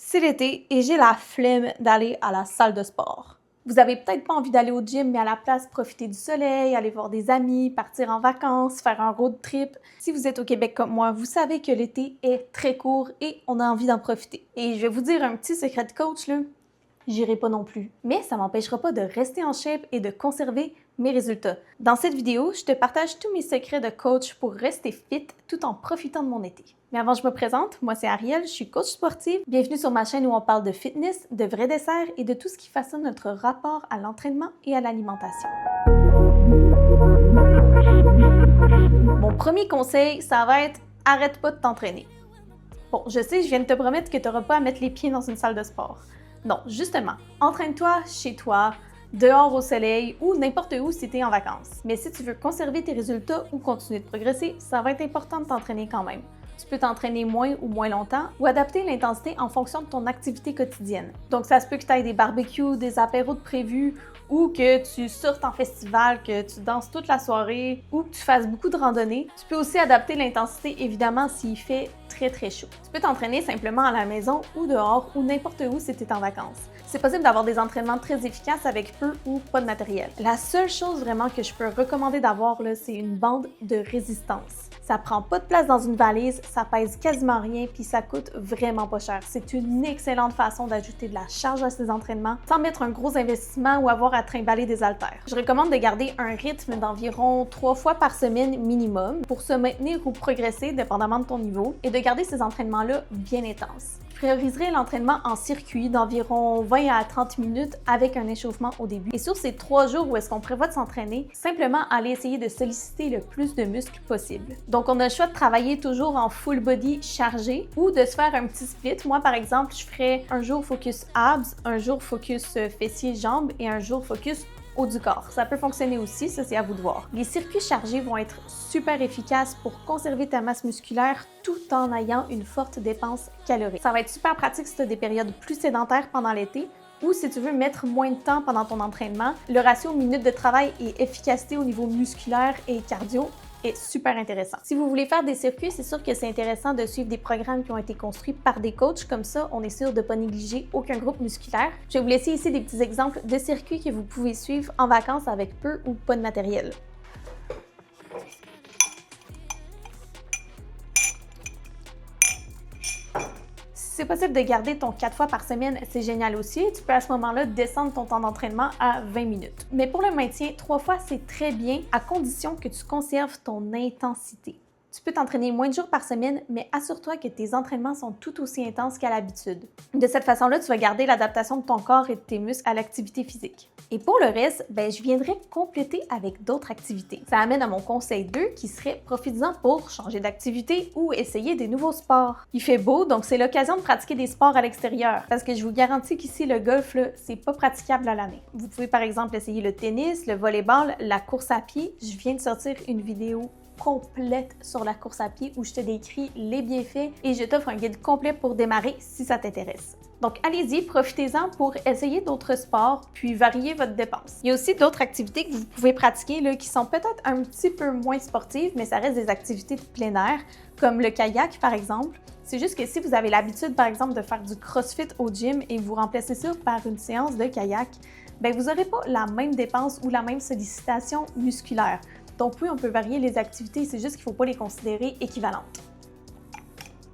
C'est l'été et j'ai la flemme d'aller à la salle de sport. Vous avez peut-être pas envie d'aller au gym, mais à la place, profiter du soleil, aller voir des amis, partir en vacances, faire un road trip. Si vous êtes au Québec comme moi, vous savez que l'été est très court et on a envie d'en profiter. Et je vais vous dire un petit secret de coach, là. J'irai pas non plus. Mais ça m'empêchera pas de rester en shape et de conserver mes résultats. Dans cette vidéo, je te partage tous mes secrets de coach pour rester fit tout en profitant de mon été. Mais avant, je me présente. Moi, c'est Ariel, je suis coach sportive. Bienvenue sur ma chaîne où on parle de fitness, de vrais desserts et de tout ce qui façonne notre rapport à l'entraînement et à l'alimentation. Mon premier conseil, ça va être « arrête pas de t'entraîner ». Bon, je sais, je viens de te promettre que tu n'auras pas à mettre les pieds dans une salle de sport. Non, justement, entraîne-toi chez toi, dehors au soleil ou n'importe où si tu es en vacances. Mais si tu veux conserver tes résultats ou continuer de progresser, ça va être important de t'entraîner quand même. Tu peux t'entraîner moins ou moins longtemps ou adapter l'intensité en fonction de ton activité quotidienne. Donc ça se peut que tu aies des barbecues, des apéros de prévus ou que tu sortes en festival, que tu danses toute la soirée ou que tu fasses beaucoup de randonnées. Tu peux aussi adapter l'intensité évidemment s'il fait très chaud. Tu peux t'entraîner simplement à la maison ou dehors ou n'importe où si tu es en vacances. C'est possible d'avoir des entraînements très efficaces avec peu ou pas de matériel. La seule chose vraiment que je peux recommander d'avoir, c'est une bande de résistance. Ça prend pas de place dans une valise, ça pèse quasiment rien puis ça coûte vraiment pas cher. C'est une excellente façon d'ajouter de la charge à ses entraînements sans mettre un gros investissement ou avoir à trimballer des haltères. Je recommande de garder un rythme d'environ 3 fois par semaine minimum pour se maintenir ou progresser dépendamment de ton niveau et de garder ces entraînements-là bien intenses. Je prioriserai l'entraînement en circuit d'environ 20 à 30 minutes avec un échauffement au début. Et sur ces 3 jours où est-ce qu'on prévoit de s'entraîner, simplement aller essayer de solliciter le plus de muscles possible. Donc on a le choix de travailler toujours en full body chargé ou de se faire un petit split. Moi par exemple, je ferais un jour focus abs, un jour focus fessiers jambes et un jour focus haut du corps. Ça peut fonctionner aussi, ça c'est à vous de voir. Les circuits chargés vont être super efficaces pour conserver ta masse musculaire tout en ayant une forte dépense calorique. Ça va être super pratique si tu as des périodes plus sédentaires pendant l'été ou si tu veux mettre moins de temps pendant ton entraînement. Le ratio minutes de travail et efficacité au niveau musculaire et cardio est super intéressant. Si vous voulez faire des circuits, c'est sûr que c'est intéressant de suivre des programmes qui ont été construits par des coachs. Comme ça, on est sûr de ne pas négliger aucun groupe musculaire. Je vais vous laisser ici des petits exemples de circuits que vous pouvez suivre en vacances avec peu ou pas de matériel. Si c'est possible de garder ton 4 fois par semaine, c'est génial aussi. Tu peux à ce moment-là descendre ton temps d'entraînement à 20 minutes. Mais pour le maintien, 3 fois, c'est très bien à condition que tu conserves ton intensité. Tu peux t'entraîner moins de jours par semaine, mais assure-toi que tes entraînements sont tout aussi intenses qu'à l'habitude. De cette façon-là, tu vas garder l'adaptation de ton corps et de tes muscles à l'activité physique. Et pour le reste, je viendrai compléter avec d'autres activités. Ça amène à mon conseil 2 qui serait profites-en pour changer d'activité ou essayer des nouveaux sports. Il fait beau, donc c'est l'occasion de pratiquer des sports à l'extérieur. Parce que je vous garantis qu'ici, le golf, c'est pas praticable à l'année. Vous pouvez par exemple essayer le tennis, le volleyball, la course à pied. Je viens de sortir une vidéo complète sur la course à pied où je te décris les bienfaits et je t'offre un guide complet pour démarrer si ça t'intéresse. Donc allez-y, profitez-en pour essayer d'autres sports puis varier votre dépense. Il y a aussi d'autres activités que vous pouvez pratiquer qui sont peut-être un petit peu moins sportives, mais ça reste des activités de plein air, comme le kayak par exemple. C'est juste que si vous avez l'habitude par exemple de faire du crossfit au gym et vous remplacez ça par une séance de kayak, vous n'aurez pas la même dépense ou la même sollicitation musculaire. Donc oui, on peut varier les activités, c'est juste qu'il ne faut pas les considérer équivalentes.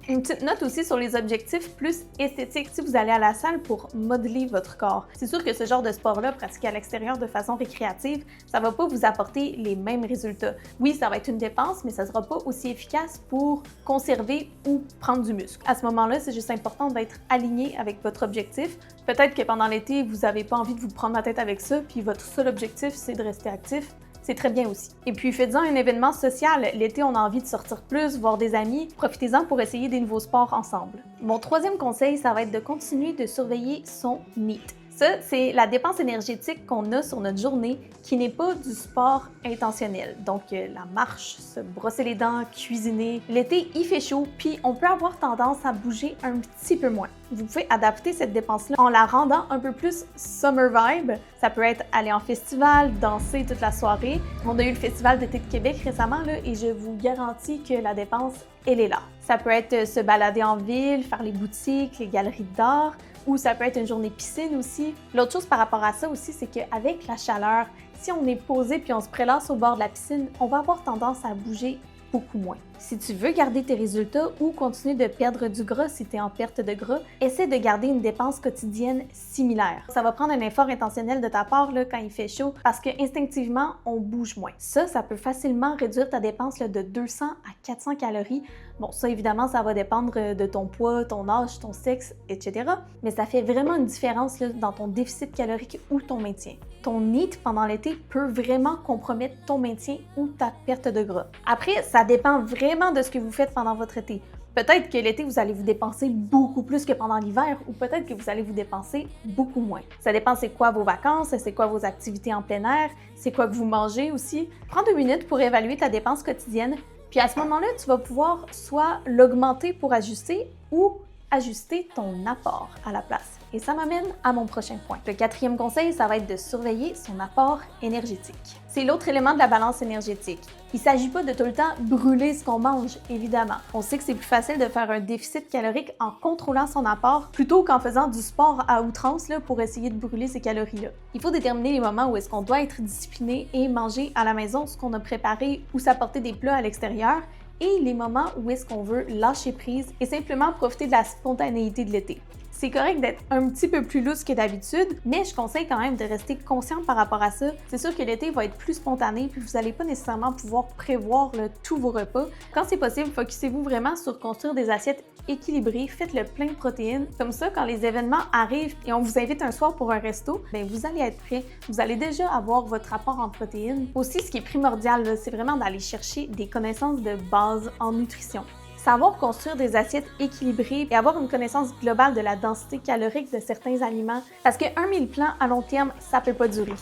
Une petite note aussi sur les objectifs plus esthétiques si vous allez à la salle pour modeler votre corps. C'est sûr que ce genre de sport-là, pratiqué à l'extérieur de façon récréative, ça ne va pas vous apporter les mêmes résultats. Oui, ça va être une dépense, mais ça ne sera pas aussi efficace pour conserver ou prendre du muscle. À ce moment-là, c'est juste important d'être aligné avec votre objectif. Peut-être que pendant l'été, vous n'avez pas envie de vous prendre la tête avec ça, puis votre seul objectif, c'est de rester actif. C'est très bien aussi. Et puis, faites-en un événement social. L'été, on a envie de sortir plus, voir des amis. Profitez-en pour essayer des nouveaux sports ensemble. Mon troisième conseil, ça va être de continuer de surveiller son NEAT. Ça, c'est la dépense énergétique qu'on a sur notre journée qui n'est pas du sport intentionnel. Donc, la marche, se brosser les dents, cuisiner. L'été, il fait chaud, puis on peut avoir tendance à bouger un petit peu moins. Vous pouvez adapter cette dépense-là en la rendant un peu plus summer vibe. Ça peut être aller en festival, danser toute la soirée. On a eu le Festival d'été de Québec récemment et je vous garantis que la dépense, elle est là. Ça peut être se balader en ville, faire les boutiques, les galeries d'art, ou ça peut être une journée piscine aussi. L'autre chose par rapport à ça aussi, c'est qu'avec la chaleur, si on est posé puis on se prélasse au bord de la piscine, on va avoir tendance à bouger beaucoup moins. Si tu veux garder tes résultats ou continuer de perdre du gras si tu es en perte de gras, essaie de garder une dépense quotidienne similaire. Ça va prendre un effort intentionnel de ta part là, quand il fait chaud parce que instinctivement, on bouge moins. Ça peut facilement réduire ta dépense là, de 200 à 400 calories. Bon, ça évidemment, ça va dépendre de ton poids, ton âge, ton sexe, etc. Mais ça fait vraiment une différence là, dans ton déficit calorique ou ton maintien. Ton NEAT pendant l'été peut vraiment compromettre ton maintien ou ta perte de gras. Après, ça dépend vraiment de ce que vous faites pendant votre été. Peut-être que l'été, vous allez vous dépenser beaucoup plus que pendant l'hiver ou peut-être que vous allez vous dépenser beaucoup moins. Ça dépend c'est quoi vos vacances, c'est quoi vos activités en plein air, c'est quoi que vous mangez aussi. Prends 2 minutes pour évaluer ta dépense quotidienne, puis à ce moment-là, tu vas pouvoir soit l'augmenter pour ajuster ou ajuster ton apport à la place. Et ça m'amène à mon prochain point. Le 4e conseil, ça va être de surveiller son apport énergétique. C'est l'autre élément de la balance énergétique. Il ne s'agit pas de tout le temps brûler ce qu'on mange, évidemment. On sait que c'est plus facile de faire un déficit calorique en contrôlant son apport plutôt qu'en faisant du sport à outrance là, pour essayer de brûler ces calories-là. Il faut déterminer les moments où est-ce qu'on doit être discipliné et manger à la maison ce qu'on a préparé ou s'apporter des plats à l'extérieur et les moments où est-ce qu'on veut lâcher prise et simplement profiter de la spontanéité de l'été. C'est correct d'être un petit peu plus lousse que d'habitude, mais je conseille quand même de rester conscient par rapport à ça. C'est sûr que l'été va être plus spontané, puis vous n'allez pas nécessairement pouvoir prévoir tous vos repas. Quand c'est possible, focussez-vous vraiment sur construire des assiettes équilibrées, faites-le plein de protéines. Comme ça, quand les événements arrivent et on vous invite un soir pour un resto, bien, vous allez être prêt. Vous allez déjà avoir votre apport en protéines. Aussi, ce qui est primordial, c'est vraiment d'aller chercher des connaissances de base en nutrition. Savoir construire des assiettes équilibrées et avoir une connaissance globale de la densité calorique de certains aliments, parce qu'un meal plan à long terme, ça peut pas durer.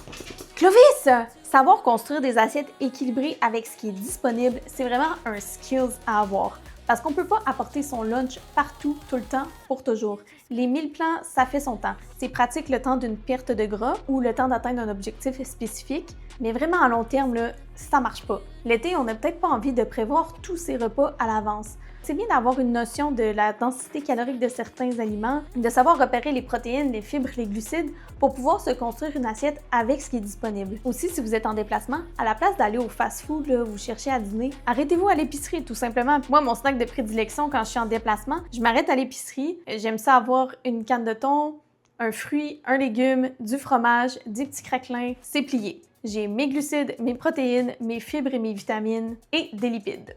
Clovis! Savoir construire des assiettes équilibrées avec ce qui est disponible, c'est vraiment un skills à avoir. Parce qu'on ne peut pas apporter son lunch partout, tout le temps, pour toujours. Les meal plans, ça fait son temps. C'est pratique le temps d'une perte de gras ou le temps d'atteindre un objectif spécifique, mais vraiment à long terme, là, ça marche pas. L'été, on n'a peut-être pas envie de prévoir tous ses repas à l'avance. C'est bien d'avoir une notion de la densité calorique de certains aliments, de savoir repérer les protéines, les fibres, les glucides pour pouvoir se construire une assiette avec ce qui est disponible. Aussi, si vous êtes en déplacement, à la place d'aller au fast-food, vous cherchez à dîner, arrêtez-vous à l'épicerie tout simplement. Moi, mon snack de prédilection quand je suis en déplacement, je m'arrête à l'épicerie. J'aime ça avoir une canne de thon, un fruit, un légume, du fromage, des petits craquelins, c'est plié. J'ai mes glucides, mes protéines, mes fibres et mes vitamines et des lipides.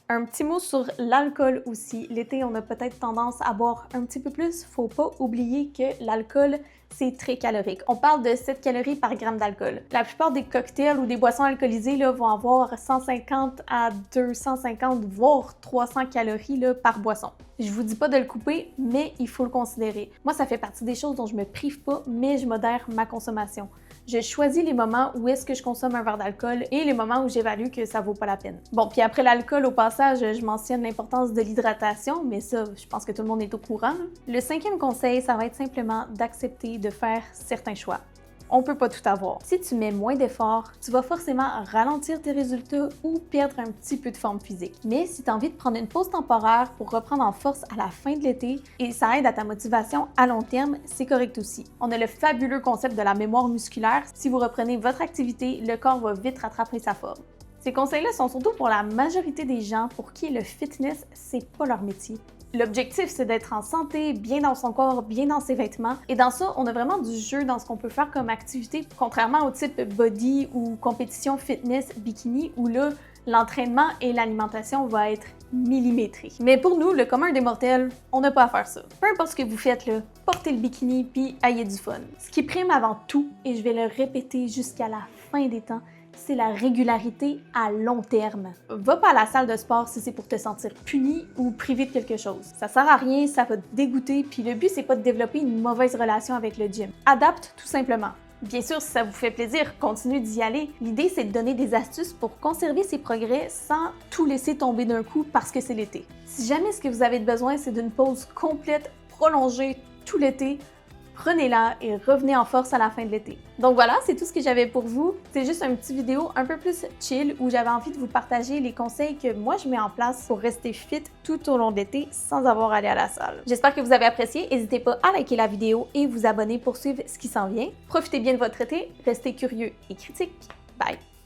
Un petit mot sur l'alcool aussi. L'été, on a peut-être tendance à boire un petit peu plus. Faut pas oublier que l'alcool, c'est très calorique. On parle de 7 calories par gramme d'alcool. La plupart des cocktails ou des boissons alcoolisées là, vont avoir 150 à 250, voire 300 calories là, par boisson. Je vous dis pas de le couper, mais il faut le considérer. Moi, ça fait partie des choses dont je me prive pas, mais je modère ma consommation. Je choisis les moments où est-ce que je consomme un verre d'alcool et les moments où j'évalue que ça vaut pas la peine. Bon, puis après l'alcool, au passage, je mentionne l'importance de l'hydratation, mais ça, je pense que tout le monde est au courant. Le 5e conseil, ça va être simplement d'accepter de faire certains choix. On peut pas tout avoir. Si tu mets moins d'efforts, tu vas forcément ralentir tes résultats ou perdre un petit peu de forme physique. Mais si tu as envie de prendre une pause temporaire pour reprendre en force à la fin de l'été et ça aide à ta motivation à long terme, c'est correct aussi. On a le fabuleux concept de la mémoire musculaire. Si vous reprenez votre activité, le corps va vite rattraper sa forme. Ces conseils-là sont surtout pour la majorité des gens pour qui le fitness, c'est pas leur métier. L'objectif, c'est d'être en santé, bien dans son corps, bien dans ses vêtements. Et dans ça, on a vraiment du jeu dans ce qu'on peut faire comme activité, contrairement au type body ou compétition fitness bikini, où là, l'entraînement et l'alimentation vont être millimétrés. Mais pour nous, le commun des mortels, on n'a pas à faire ça. Peu importe ce que vous faites, là, portez le bikini puis ayez du fun. Ce qui prime avant tout, et je vais le répéter jusqu'à la fin des temps, c'est la régularité à long terme. Va pas à la salle de sport si c'est pour te sentir puni ou privé de quelque chose. Ça sert à rien, ça va te dégoûter, puis le but c'est pas de développer une mauvaise relation avec le gym. Adapte tout simplement. Bien sûr, si ça vous fait plaisir, continuez d'y aller. L'idée, c'est de donner des astuces pour conserver ses progrès sans tout laisser tomber d'un coup parce que c'est l'été. Si jamais ce que vous avez besoin, c'est d'une pause complète, prolongée tout l'été, prenez-la et revenez en force à la fin de l'été. Donc voilà, c'est tout ce que j'avais pour vous. C'est juste une petite vidéo un peu plus chill où j'avais envie de vous partager les conseils que moi je mets en place pour rester fit tout au long de l'été sans avoir à aller à la salle. J'espère que vous avez apprécié. N'hésitez pas à liker la vidéo et vous abonner pour suivre ce qui s'en vient. Profitez bien de votre été, restez curieux et critiques. Bye!